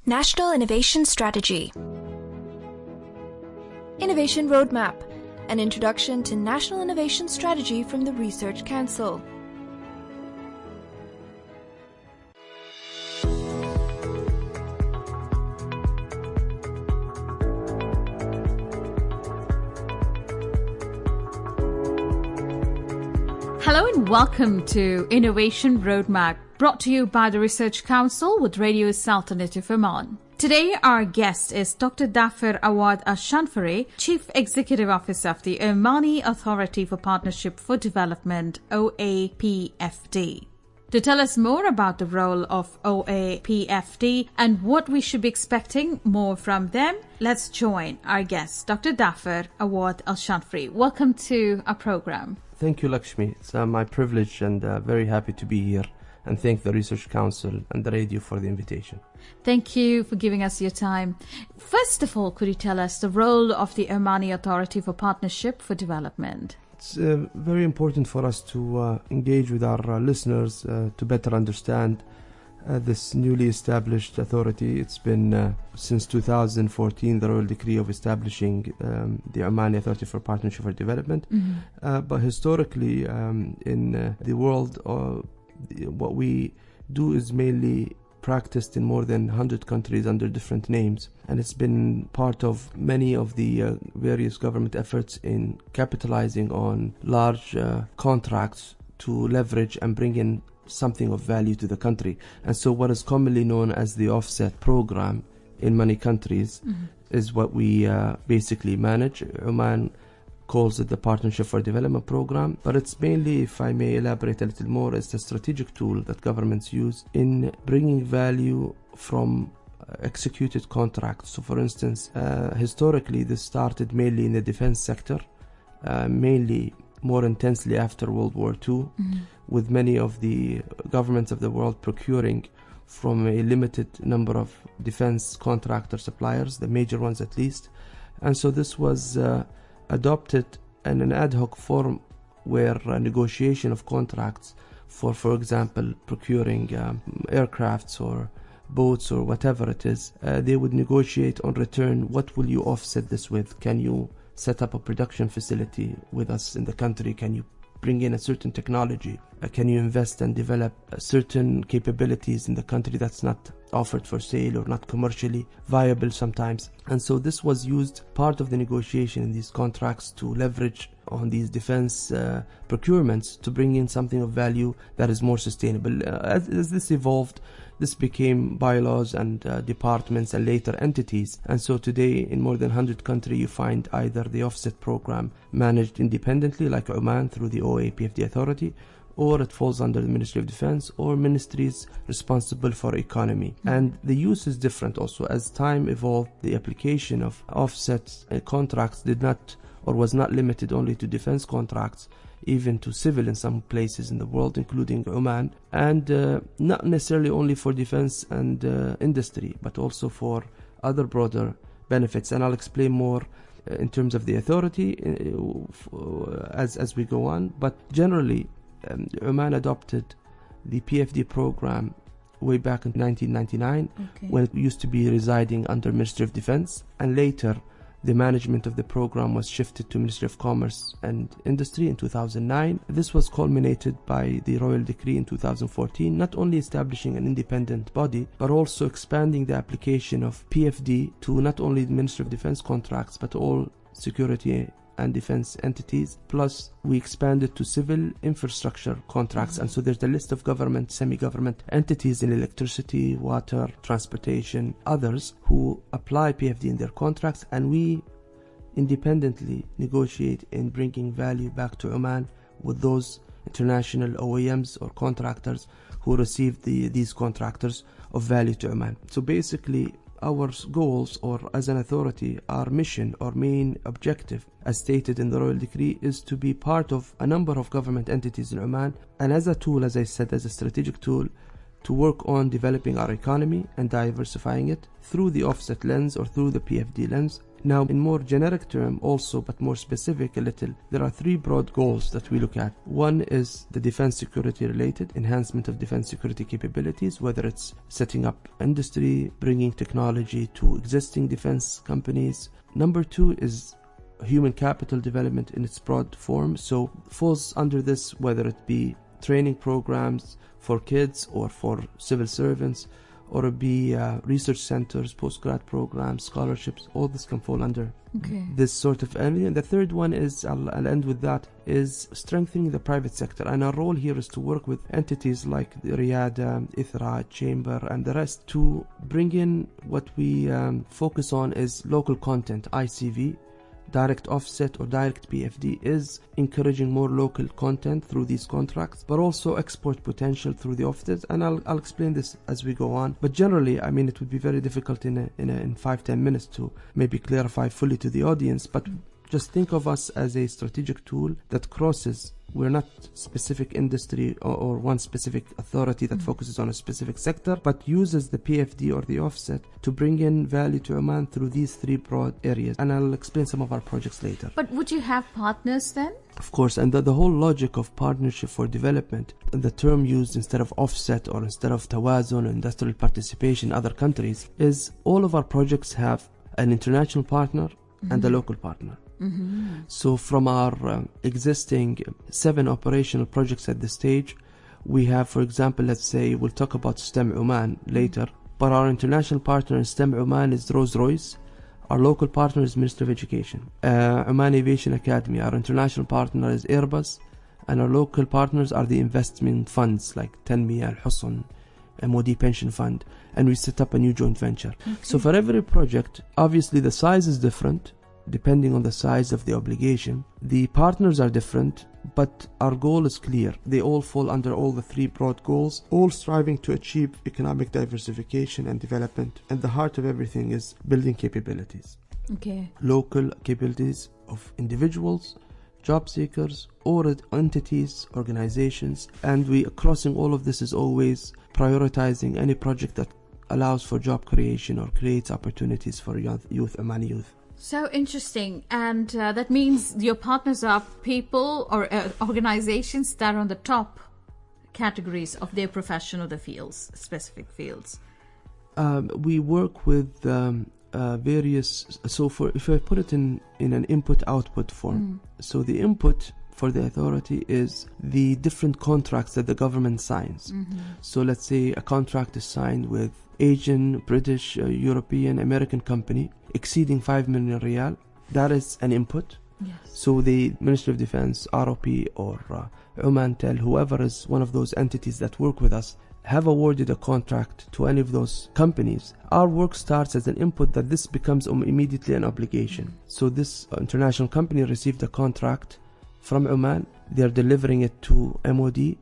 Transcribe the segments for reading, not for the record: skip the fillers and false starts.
National Innovation Strategy. Innovation Roadmap, an introduction to National Innovation Strategy from the Research Council. Hello and welcome to Innovation Roadmap, brought to you by the Research Council with Radio Sultanate of Oman. Today our guest is Dr. Dafer Awad Al-Shanfari, Chief Executive Officer of the Omani Authority for Partnership for Development, OAPFD. To tell us more about the role of OAPFD and what we should be expecting more from them, let's join our guest, Dr. Dafer Awad Al-Shanfari. Welcome to our program. Thank you, Lakshmi. It's my privilege and very happy to be here, and thank the Research Council and the radio for the invitation. Thank you for giving us your time. First of all, could you tell us the role of the Omani Authority for Partnership for Development? It's very important for us to engage with our listeners to better understand this newly established authority. It's been since 2014 the royal decree of establishing the Omani Authority for Partnership for Development. But historically in the world, what we do is mainly practiced in more than 100 countries under different names, and it's been part of many of the various government efforts in capitalizing on large contracts to leverage and bring in something of value to the country. And so what is commonly known as the offset program in many countries is what we basically manage. Oman calls it the Partnership for Development Program, but it's mainly, if I may elaborate a little more, it's a strategic tool that governments use in bringing value from executed contracts. So for instance, historically this started mainly in the defense sector, mainly more intensely after World War II, with many of the governments of the world procuring from a limited number of defense contractor suppliers, the major ones at least. And so this was adopted in an ad hoc form where negotiation of contracts for example, procuring aircrafts or boats or whatever it is, they would negotiate on return, what will you offset this with? Can you set up a production facility with us in the country? Can you bring in a certain technology? Can you invest and develop certain capabilities in the country that's not offered for sale or not commercially viable sometimes? And so this was used, part of the negotiation in these contracts, to leverage on these defense procurements to bring in something of value that is more sustainable. As this evolved, this became bylaws and departments and later entities. And so today in more than 100 countries you find either the offset program managed independently like Oman through the OAPFD authority, or it falls under the Ministry of Defense or ministries responsible for economy. And the use is different also. As time evolved, the application of offsets contracts did not or was not limited only to defense contracts, even to civil in some places in the world, including Oman, and not necessarily only for defense and industry, but also for other broader benefits. And I'll explain more in terms of the authority as we go on. But generally, Oman adopted the PFD program way back in 1999, when it used to be residing under Ministry of Defense, and later the management of the program was shifted to Ministry of Commerce and Industry in 2009. This was culminated by the royal decree in 2014, not only establishing an independent body, but also expanding the application of PFD to not only the Ministry of Defense contracts, but all security and defense entities. Plus we expanded to civil infrastructure contracts, and so there's a list of government, semi-government entities in electricity, water, transportation, others who apply PFD in their contracts, and we independently negotiate in bringing value back to Oman with those international OEMs or contractors who receive these contractors of value to Oman. So basically our goals, or as an authority, our mission or main objective, as stated in the royal decree, is to be part of a number of government entities in Oman, and as a tool, as I said, as a strategic tool, to work on developing our economy and diversifying it through the offset lens or through the PFD lens, Now, in more generic term also, but more specific a little, there are three broad goals that we look at. One is the defense security related, enhancement of defense security capabilities, whether it's setting up industry, bringing technology to existing defense companies. Number two is human capital development in its broad form. So falls under this, whether it be training programs for kids or for civil servants, or it be research centers, postgrad programs, scholarships. All this can fall under this sort of area. And the third one is, I'll end with that, is strengthening the private sector. And our role here is to work with entities like the Riyadh, ITHRA, Chamber, and the rest to bring in what we focus on is local content, ICV. Direct offset or direct PFD is encouraging more local content through these contracts, but also export potential through the offsets. And I'll explain this as we go on. But generally, I mean, it would be very difficult in 5-10 minutes to maybe clarify fully to the audience. But just think of us as a strategic tool that crosses. We're not specific industry or one specific authority that focuses on a specific sector, but uses the PFD or the offset to bring in value to Oman through these three broad areas. And I'll explain some of our projects later. But would you have partners then? Of course, and the whole logic of partnership for development, the term used instead of offset or instead of tawazun, industrial participation in other countries, is all of our projects have an international partner and a local partner. So from our existing 7 operational projects at this stage, we have, for example, let's say we'll talk about STEM Oman later, but our international partner in STEM Oman is Rolls-Royce. Our local partner is Ministry of Education. Oman Aviation Academy, our international partner is Airbus, and our local partners are the investment funds like Tanmiya, Al-Husn, MOD Pension Fund, and we set up a new joint venture. So for every project, obviously the size is different, depending on the size of the obligation. The partners are different, but our goal is clear. They all fall under all the three broad goals, all striving to achieve economic diversification and development. And the heart of everything is building capabilities. Local capabilities of individuals, job seekers, or entities, organizations. And we, crossing all of this, is always prioritizing any project that allows for job creation or creates opportunities for youth, Omani youth. So interesting. And that means your partners are people or organizations that are on the top categories of their profession or the fields, specific fields. We work with various, so if I put it in an input-output form, so the input for the authority is the different contracts that the government signs. So let's say a contract is signed with Asian, British, European, American company exceeding 5 million riyal. That is an input. So the Ministry of Defense, ROP, or Omantel, whoever is one of those entities that work with us, have awarded a contract to any of those companies. Our work starts as an input that this becomes immediately an obligation. So this international company received a contract from Oman. They're delivering it to MOD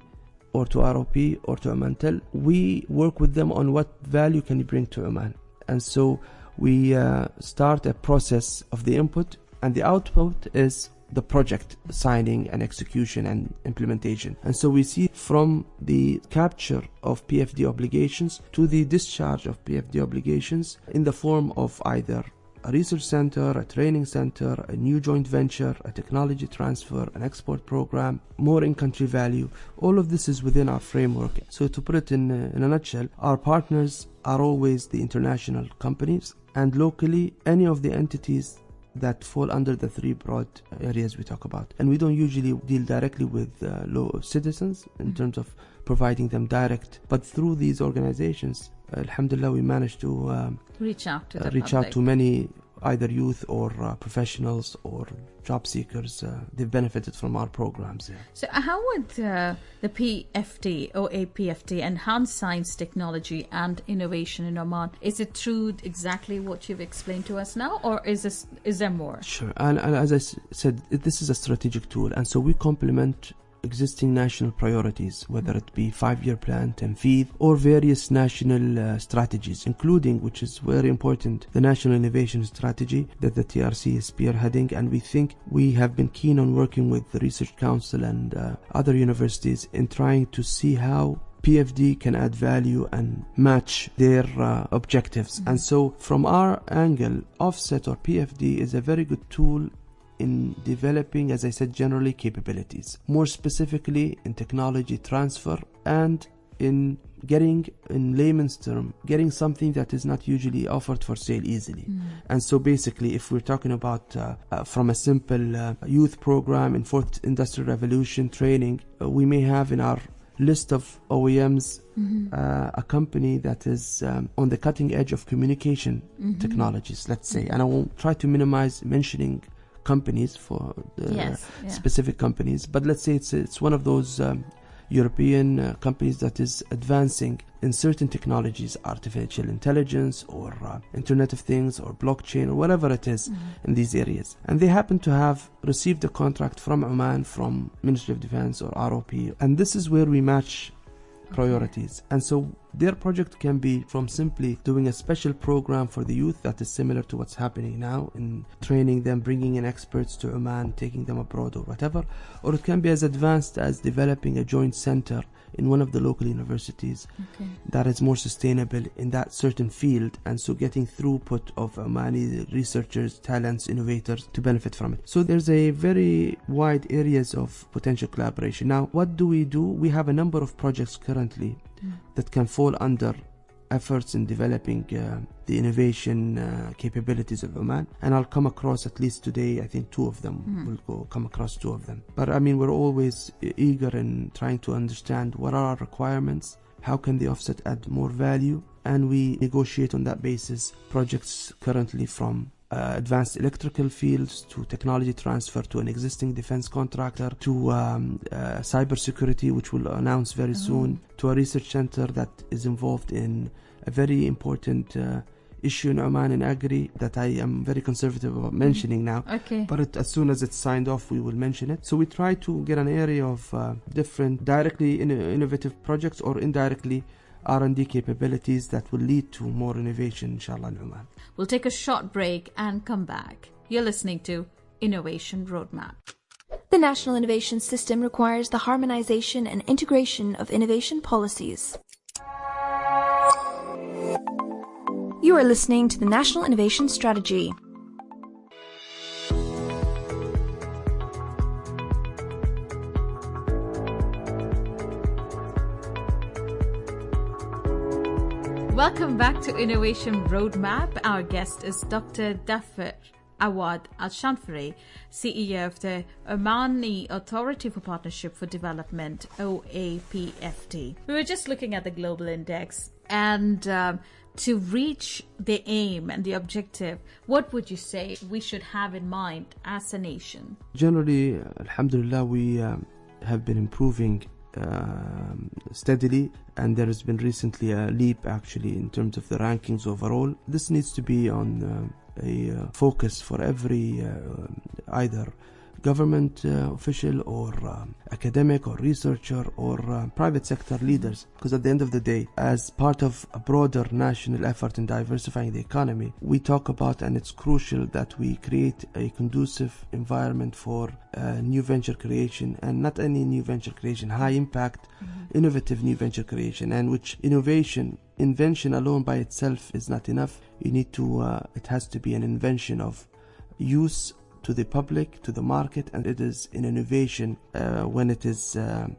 or to ROP or to Omantel. We work with them on what value can you bring to Oman. And so we start a process of the input, and the output is the project signing and execution and implementation. And so we see from the capture of PFD obligations to the discharge of PFD obligations in the form of either a research center, a training center, a new joint venture, a technology transfer, an export program, more in-country value. All of this is within our framework. So to put it in a nutshell, our partners are always the international companies, and locally any of the entities that fall under the three broad areas we talk about. And we don't usually deal directly with low citizens in terms of providing them direct, but through these organizations, alhamdulillah, we managed to reach out to many either youth or professionals or job seekers. They've benefited from our programs. So how would the PFD, OAPFD, enhance science, technology and innovation in Oman? Is it through exactly what you've explained to us now, or is there more? Sure. And as I said, this is a strategic tool, and so we complement existing national priorities, whether it be 5-year plan, Tanfeed, or various national strategies, including, which is very important, the National Innovation Strategy that the TRC is spearheading. And we think we have been keen on working with the Research Council and other universities in trying to see how PFD can add value and match their objectives. And so from our angle, offset or PFD is a very good tool in developing, as I said, generally capabilities, more specifically in technology transfer and in getting, in layman's term, getting something that is not usually offered for sale easily. And so basically, if we're talking about from a simple youth program in Fourth Industrial Revolution training, we may have in our list of OEMs a company that is on the cutting edge of communication technologies, let's say. And I won't try to minimize mentioning companies for the specific companies, but let's say it's one of those European companies that is advancing in certain technologies, artificial intelligence or Internet of Things or blockchain or whatever it is in these areas. And they happen to have received a contract from Oman, from Ministry of Defense or ROP. And this is where we match priorities. And so their project can be from simply doing a special program for the youth that is similar to what's happening now in training them, bringing in experts to Oman, taking them abroad or whatever, or it can be as advanced as developing a joint center in one of the local universities that is more sustainable in that certain field, and so getting throughput of Omani researchers, talents, innovators to benefit from it. So there's a very wide areas of potential collaboration. Now, what do? We have a number of projects currently that can fall under efforts in developing the innovation capabilities of Oman, and I'll come across at least today, I think two of them come across two of them. But I mean, we're always eager in trying to understand what are our requirements, how can the offset add more value, and we negotiate on that basis projects currently from advanced electrical fields to technology transfer to an existing defense contractor to cybersecurity, which we'll announce very soon, to a research center that is involved in a very important issue in Oman in agri that I am very conservative about mentioning now. But as soon as it's signed off, we will mention it. So we try to get an area of different directly innovative projects or indirectly R&D capabilities that will lead to more innovation, inshallah, in Oman. We'll take a short break and come back. You're listening to Innovation Roadmap. The National Innovation System requires the harmonization and integration of innovation policies. You are listening to the National Innovation Strategy. Welcome back to Innovation Roadmap. Our guest is Dr. Dafir Awad Al-Shanfari, CEO of the Omani Authority for Partnership for Development, OAPFD. We were just looking at the global index, and to reach the aim and the objective, what would you say we should have in mind as a nation? Generally, alhamdulillah, we have been improving steadily, and there has been recently a leap actually in terms of the rankings overall. This needs to be on a focus for every either government official or academic or researcher or private sector leaders, because at the end of the day, as part of a broader national effort in diversifying the economy, we talk about, and it's crucial that we create a conducive environment for new venture creation, and not any new venture creation, high impact, innovative new venture creation, and which invention alone by itself is not enough. You need to, it has to be an invention of use to the public, to the market, and it is an innovation when it is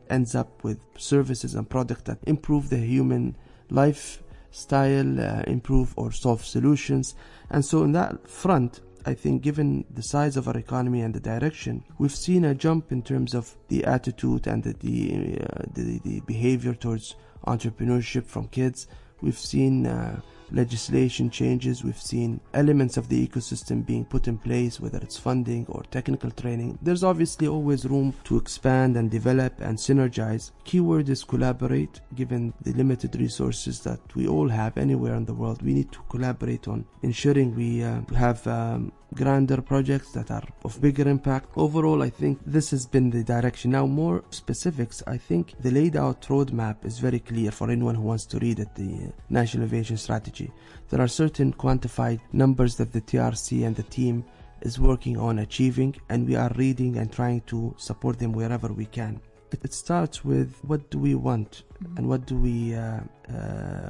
ends up with services and products that improve the human lifestyle, improve or solve solutions. And so in that front, I think given the size of our economy and the direction, we've seen a jump in terms of the attitude and the behavior towards entrepreneurship from kids. We've seen legislation changes, we've seen elements of the ecosystem being put in place, whether it's funding or technical training. There's obviously always room to expand and develop and synergize. Keyword is collaborate. Given the limited resources that we all have anywhere in the world, we need to collaborate on ensuring we have grander projects that are of bigger impact. Overall, I think this has been the direction. Now, more specifics, I think the laid out roadmap is very clear for anyone who wants to read it, the National Innovation Strategy. There are certain quantified numbers that the TRC and the team is working on achieving, and we are reading and trying to support them wherever we can. It starts with what do we want and what do we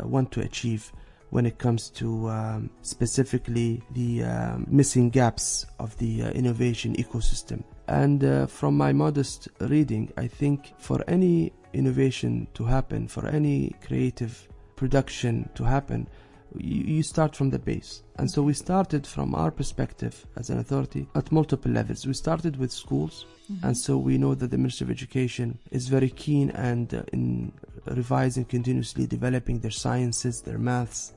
want to achieve when it comes to specifically the missing gaps of the innovation ecosystem. And from my modest reading, I think for any innovation to happen, for any creative production to happen, you start from the base. And so we started from our perspective as an authority at multiple levels. We started with schools, and so we know that the Ministry of Education is very keen and in revising, continuously developing their sciences, their maths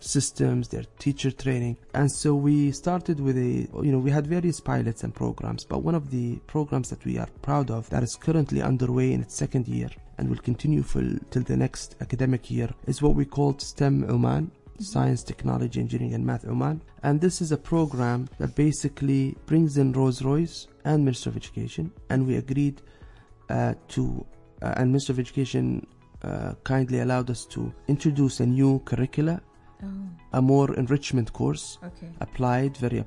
systems, their teacher training. And so we started with we had various pilots and programs, but one of the programs that we are proud of that is currently underway in its second year and will continue till the next academic year is what we called STEM Oman, Science, Technology, Engineering and Math Oman. And this is a program that basically brings in Rolls-Royce and Ministry of Education, and we agreed and Ministry of Education kindly allowed us to introduce a new curricula, a more enrichment course, applied, very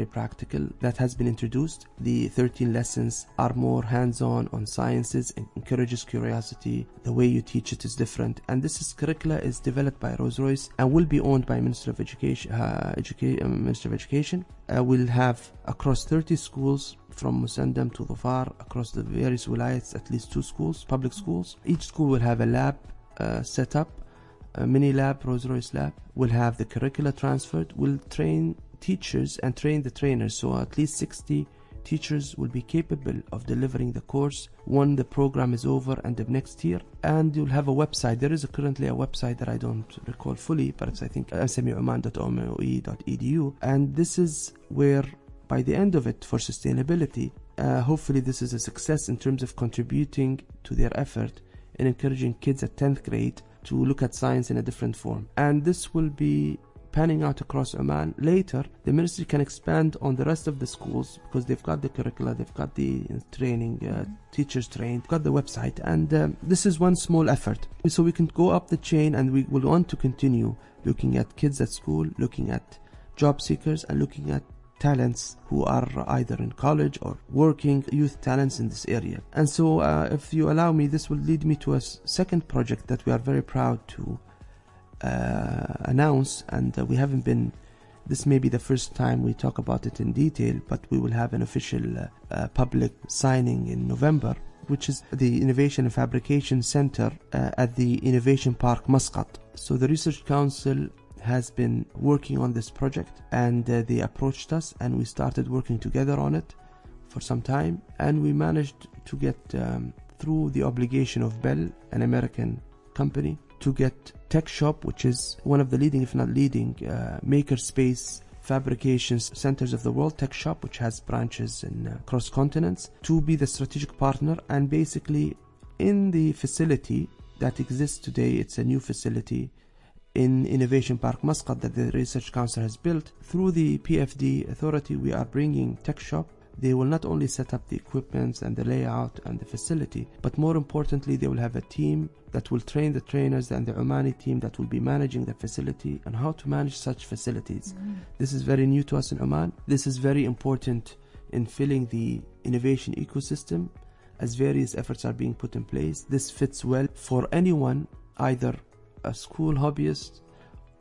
practical, that has been introduced. The 13 lessons are more hands-on on sciences and encourages curiosity. The way you teach it is different. And this curricula is developed by Rolls-Royce and will be owned by Ministry of Education. We'll have across 30 schools from Musandam to Dhafar, across the various wilayats, at least 2 schools, public schools. Each school will have a lab set up, a mini lab, Rolls-Royce lab. We'll have the curricula transferred. We'll train teachers and train the trainers. So at least 60 teachers will be capable of delivering the course when the program is over end of next year. And you'll have a website. There is currently a website that I don't recall fully, but it's, I think, smeoman.moe.edu. And this is where, by the end of it, for sustainability, hopefully this is a success in terms of contributing to their effort in encouraging kids at 10th grade to look at science in a different form. And this will be panning out across Oman. Later, the ministry can expand on the rest of the schools because they've got the curricula, they've got the training, teachers trained, got the website, and this is one small effort. So we can go up the chain, and we will want to continue looking at kids at school, looking at job seekers, and looking at talents who are either in college or working, youth talents in this area. And so if you allow me, this will lead me to a second project that we are very proud to announce, and we haven't been, this may be the first time we talk about it in detail, but we will have an official public signing in November, which is the Innovation and Fabrication Center at the Innovation Park Muscat. So the Research Council has been working on this project, and they approached us, and we started working together on it for some time, and we managed to get through the obligation of Bell, an American company, to get Tech Shop, which is one of the leading, if not leading, makerspace fabrication centers of the world, Tech Shop, which has branches in across continents, to be the strategic partner. And basically in the facility that exists today, it's a new facility in Innovation Park Muscat that the Research Council has built. Through the PFD authority, we are bringing Tech Shop. They will not only set up the equipment and the layout and the facility, but more importantly, they will have a team that will train the trainers and the Omani team that will be managing the facility and how to manage such facilities. This is very new to us in Oman. This is very important in filling the innovation ecosystem as various efforts are being put in place. This fits well for anyone, either a school hobbyist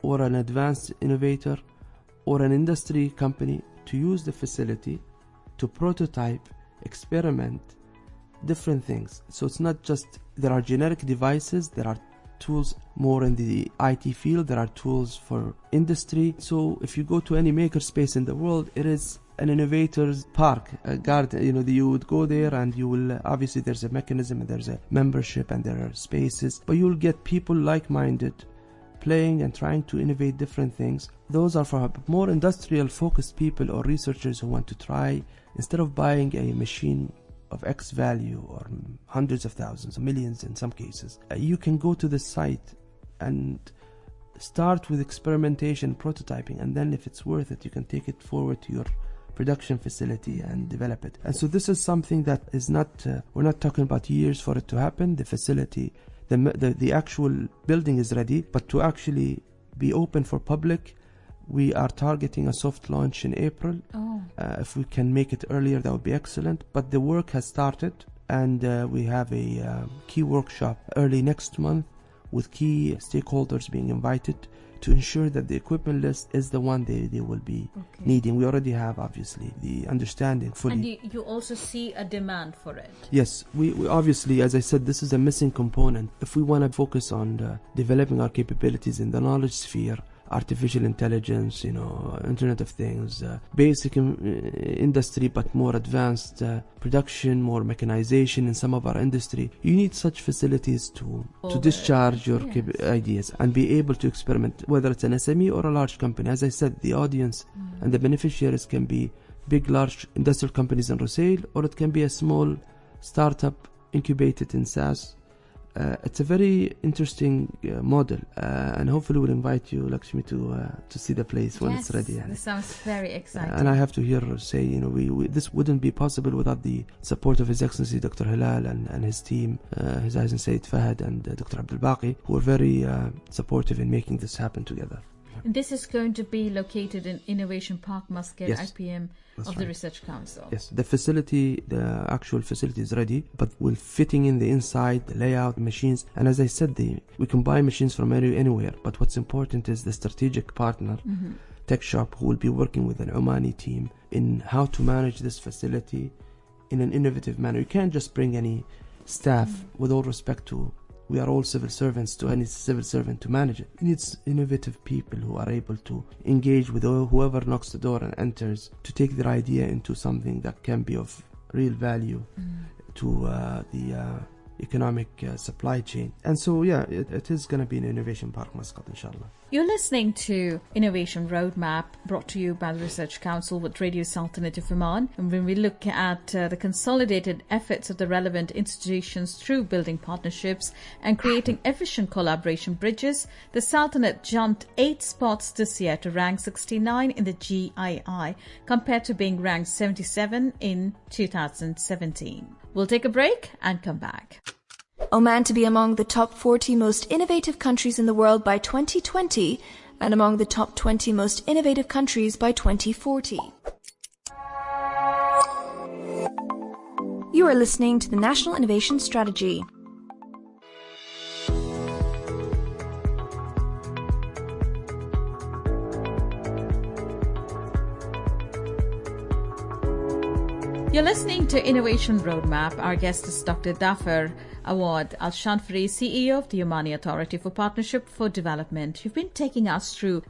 or an advanced innovator or an industry company, to use the facility to prototype, experiment different things. So it's not just, there are generic devices, there are tools more in the IT field, there are tools for industry. So if you go to any makerspace in the world, it is an innovator's park, a garden. You would go there and you will, obviously there's a mechanism and there's a membership and there are spaces, but you'll get people like-minded playing and trying to innovate different things. Those are for more industrial focused people or researchers who want to try, instead of buying a machine of X value or hundreds of thousands, millions in some cases, you can go to the site and start with experimentation, prototyping, and then if it's worth it, you can take it forward to your production facility and develop it. And so this is something that is not, we're not talking about years for it to happen. The facility, the actual building is ready, but to actually be open for public, we are targeting a soft launch in April. If we can make it earlier, that would be excellent. But the work has started, and we have a key workshop early next month with key stakeholders being invited to ensure that the equipment list is the one they will be needing. We already have, obviously, the understanding fully. And you also see a demand for it. Yes, we obviously, as I said, this is a missing component. If we want to focus on developing our capabilities in the knowledge sphere, artificial intelligence, Internet of Things, basic industry, but more advanced production, more mechanization in some of our industry. You need such facilities to discharge your ideas and be able to experiment, whether it's an SME or a large company. As I said, the audience and the beneficiaries can be big, large industrial companies in Rusail, or it can be a small startup incubated in SAS. It's a very interesting model, and hopefully we'll invite you, Lakshmi, to see the place when it's ready. This sounds very exciting. And I have to hear say, this wouldn't be possible without the support of His Excellency Dr. Hilal and his team, His Eisen Sayyid Fahad and Dr. Abdul Baqi, who are very supportive in making this happen together. And this is going to be located in Innovation Park, Muscat, Yes. IPM of the Research Council. Yes, the actual facility is ready, but we're fitting in the inside, the layout, machines. And as I said, we can buy machines from anywhere, but what's important is the strategic partner, Tech Shop, who will be working with an Omani team in how to manage this facility in an innovative manner. You can't just bring any staff, with all respect to, we are all civil servants, to any civil servant to manage it. It needs innovative people who are able to engage with whoever knocks the door and enters, to take their idea into something that can be of real value to the economic supply chain. And so, it is going to be an Innovation Park Muscat, inshallah. You're listening to Innovation Roadmap, brought to you by the Research Council with Radio Sultanate of Oman. And when we look at the consolidated efforts of the relevant institutions through building partnerships and creating efficient collaboration bridges, the Sultanate jumped 8 spots this year to rank 69 in the GII, compared to being ranked 77 in 2017. We'll take a break and come back. Oman to be among the top 40 most innovative countries in the world by 2020 and among the top 20 most innovative countries by 2040. You are listening to the National Innovation Strategy. You're listening to Innovation Roadmap. Our guest is Dr. Dafir Awad Al-Shanfari, CEO of the Omani Authority for Partnership for Development. You've been taking us through,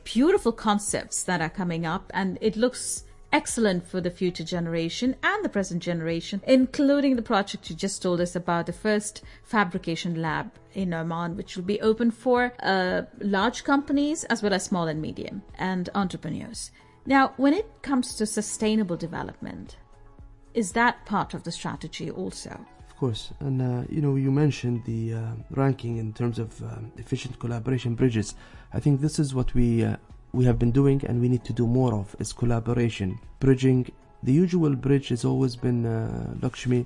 beautiful concepts that are coming up, and it looks excellent for the future generation and the present generation, including the project you just told us about, the first fabrication lab in Oman, which will be open for large companies as well as small and medium and entrepreneurs. Now, when it comes to sustainable development, is that part of the strategy also? Of course. And, you mentioned the ranking in terms of efficient collaboration bridges. I think this is what we have been doing and we need to do more of, is collaboration. Bridging. The usual bridge has always been, Lakshmi,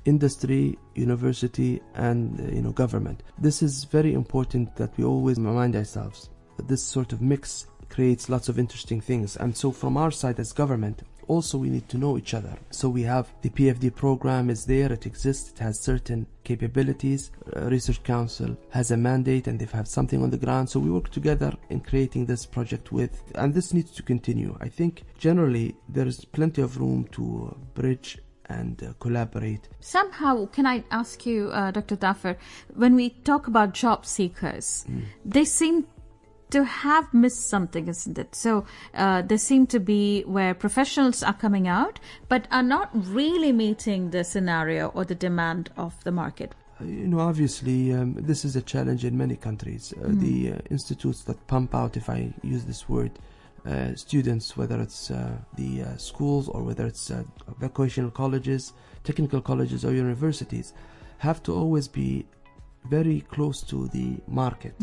industry, university, and, government. This is very important that we always remind ourselves that this sort of mix creates lots of interesting things. And so from our side as government, also we need to know each other. So we have the PFD program is there, it exists, it has certain capabilities. Research Council has a mandate and they've had something on the ground. So we work together in creating this project and this needs to continue. I think generally there is plenty of room to bridge and collaborate. Somehow, can I ask you, Dr. Dafir, when we talk about job seekers, they seem to have missed something, isn't it? So there seem to be where professionals are coming out but are not really meeting the scenario or the demand of the market. Obviously this is a challenge in many countries. The institutes that pump out, if I use this word, students, whether it's the schools or whether it's vocational colleges, technical colleges or universities, have to always be very close to the market.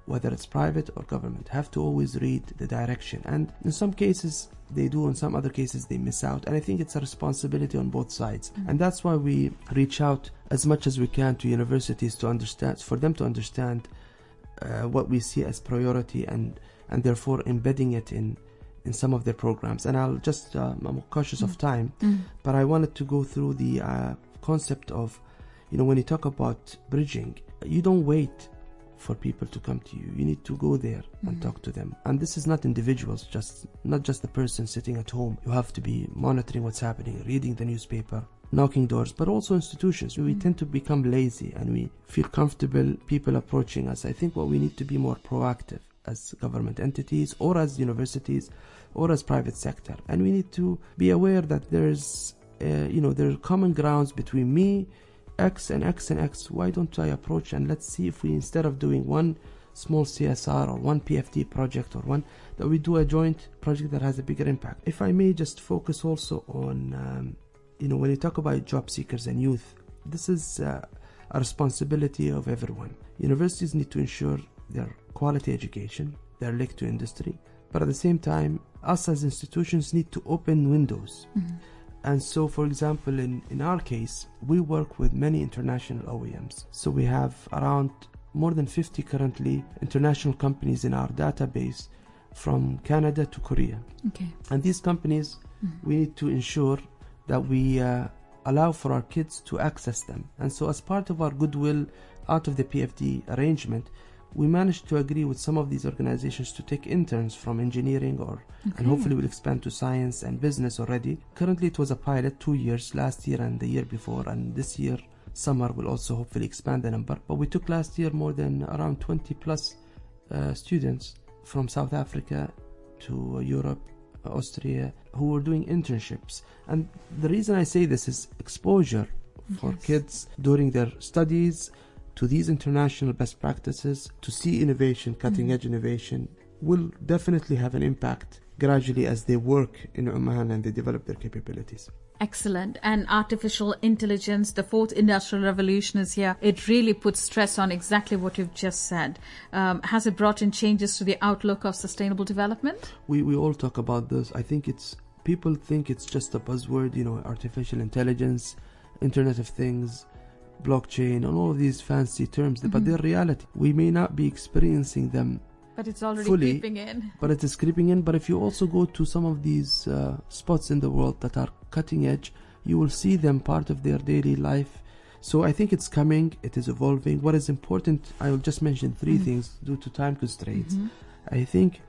Whether it's private or government, have to always read the direction. And in some cases they do, in some other cases they miss out. And I think it's a responsibility on both sides. And that's why we reach out as much as we can to universities to understand, for them to understand what we see as priority and therefore embedding it in some of their programs. And I'll just, I'm cautious of time, but I wanted to go through the concept of, when you talk about bridging, you don't wait for people to come to you. You need to go there and talk to them. And this is not individuals, not just the person sitting at home. You have to be monitoring what's happening, reading the newspaper, knocking doors, but also institutions. We tend to become lazy and we feel comfortable people approaching us. I think what we need to be more proactive as government entities or as universities or as private sector. And we need to be aware that there's, there are common grounds between me, X and X and X. Why don't I approach and let's see if we, instead of doing one small CSR or one PFD project or one, that we do a joint project that has a bigger impact. If I may just focus also on, when you talk about job seekers and youth, this is a responsibility of everyone. Universities need to ensure their quality education, they're linked to industry, but at the same time, us as institutions need to open windows. And so, for example, in our case, we work with many international OEMs. So we have around more than 50 currently international companies in our database from Canada to Korea. Okay. And these companies, we need to ensure that we allow for our kids to access them. And so as part of our goodwill out of the PFD arrangement, we managed to agree with some of these organizations to take interns from engineering and hopefully we'll expand to science and business already. Currently it was a pilot 2 years, last year and the year before, and this year summer will also hopefully expand the number. But we took last year more than around 20 plus students from South Africa to Europe, Austria, who were doing internships. And the reason I say this is exposure for kids during their studies to these international best practices, to see innovation, cutting edge innovation, will definitely have an impact gradually as they work in Oman and they develop their capabilities. Excellent. And artificial intelligence, the fourth industrial revolution is here. It really puts stress on exactly what you've just said. Has it brought in changes to the outlook of sustainable development? We all talk about this. I think people think it's just a buzzword, artificial intelligence, Internet of Things, blockchain, and all of these fancy terms, but they're reality. We may not be experiencing them but it's already fully, creeping in. But it is creeping in. But if you also go to some of these spots in the world that are cutting edge, you will see them part of their daily life. So I think it's coming, it is evolving. What is important, I will just mention three things due to time constraints. I think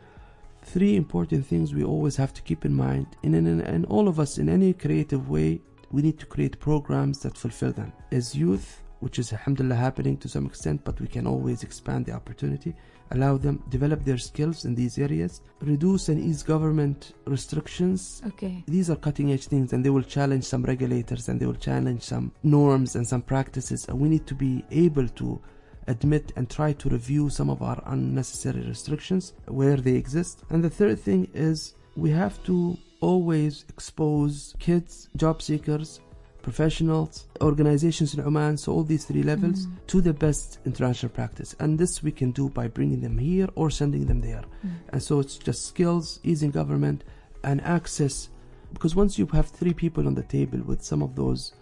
three important things we always have to keep in mind, and all of us in any creative way, we need to create programs that fulfill them. As youth, which is alhamdulillah happening to some extent, but we can always expand the opportunity, allow them develop their skills in these areas, reduce and ease government restrictions. Okay. These are cutting edge things, and they will challenge some regulators and they will challenge some norms and some practices, and we need to be able to admit and try to review some of our unnecessary restrictions where they exist. And the third thing is we have to always expose kids, job seekers, professionals, organizations in Oman, so all these three levels, to the best international practice. And this we can do by bringing them here or sending them there. And so it's just skills, easing government, and access. Because once you have three people on the table with some of those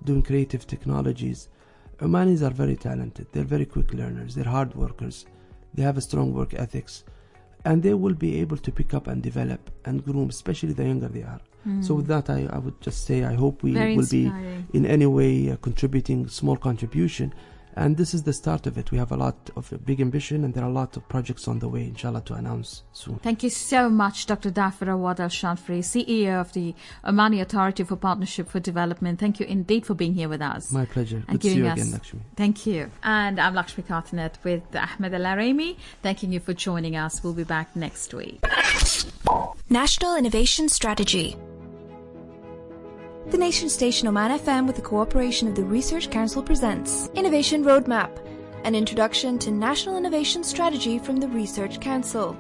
doing creative technologies, Omanis are very talented, they're very quick learners, they're hard workers, they have a strong work ethics, and they will be able to pick up and develop and groom, especially the younger they are. So with that, I would just say I hope we will be in any way contributing small contribution. And this is the start of it. We have a lot of big ambition, and there are a lot of projects on the way, inshallah, to announce soon. Thank you so much, Dr. Dafir Awad Al-Shanfari, CEO of the Omani Authority for Partnership for Development. Thank you indeed for being here with us. My pleasure. And good to see you again, Lakshmi. Thank you. And I'm Lakshmi Kartanet with Ahmed Al-Araimi. Thanking you for joining us. We'll be back next week. National Innovation Strategy. The Nation Station Oman FM, with the cooperation of the Research Council, presents Innovation Roadmap, an introduction to National Innovation Strategy from the Research Council.